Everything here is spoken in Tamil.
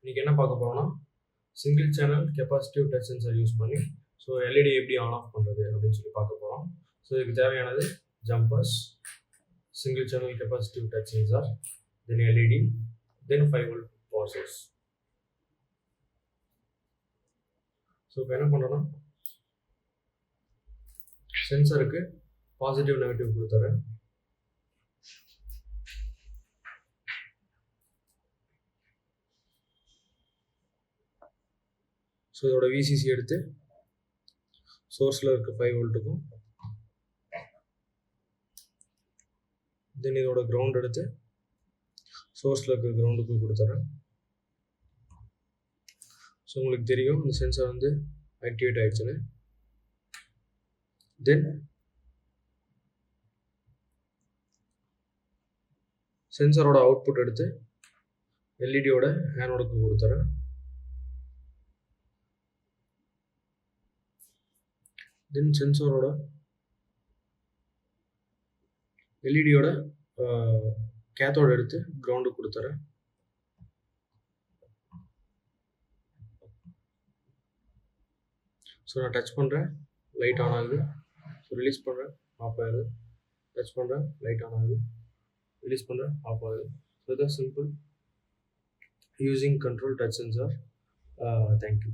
இன்றைக்கி என்ன பார்க்க போகிறோம்னா single channel capacitive touch sensor use பண்ணி ஸோ எல்இடி எப்படி ஆன் ஆஃப் பண்ணுறது அப்படின்னு சொல்லி பார்க்க போகிறோம். ஸோ இதுக்கு தேவையானது jumpers, single channel capacitive touch sensor, then LED, then 5 volt power source. So இப்போ என்ன பண்ணுறோன்னா சென்சருக்கு பாசிட்டிவ் நெகட்டிவ் கொடுத்துறேன். ஸோ இதோட விசிசி எடுத்து சோர்ஸில் இருக்க 5 வோல்ட்டுக்கும், தென் இதோட கிரவுண்ட் எடுத்து சோர்ஸில் இருக்க கிரவுண்டுக்கும் கொடுத்துட்றேன். ஸோ உங்களுக்கு தெரியும் இந்த சென்சார் வந்து ஆக்டிவேட் ஆகிடுச்சுன்னு. தென் சென்சாரோட அவுட்புட் எடுத்து எல்இடியோட ஆனோடுக்கு கொடுத்துறேன். தென் சென்சாரோட எல்இடியோட கேத்தோட எடுத்து கிரவுண்டுக்கு கொடுத்துறேன். ஸோ நான் டச் பண்ணுறேன், லைட் ஆன் ஆகுது. ஸோ ரிலீஸ் பண்ணுறேன், ஆஃப் ஆகுது. டச் பண்ணுறேன், லைட் ஆன் ஆகுது. ரிலீஸ் பண்ணுறேன், ஆஃப் ஆகுது. So that's simple using control touch sensor. Thank you.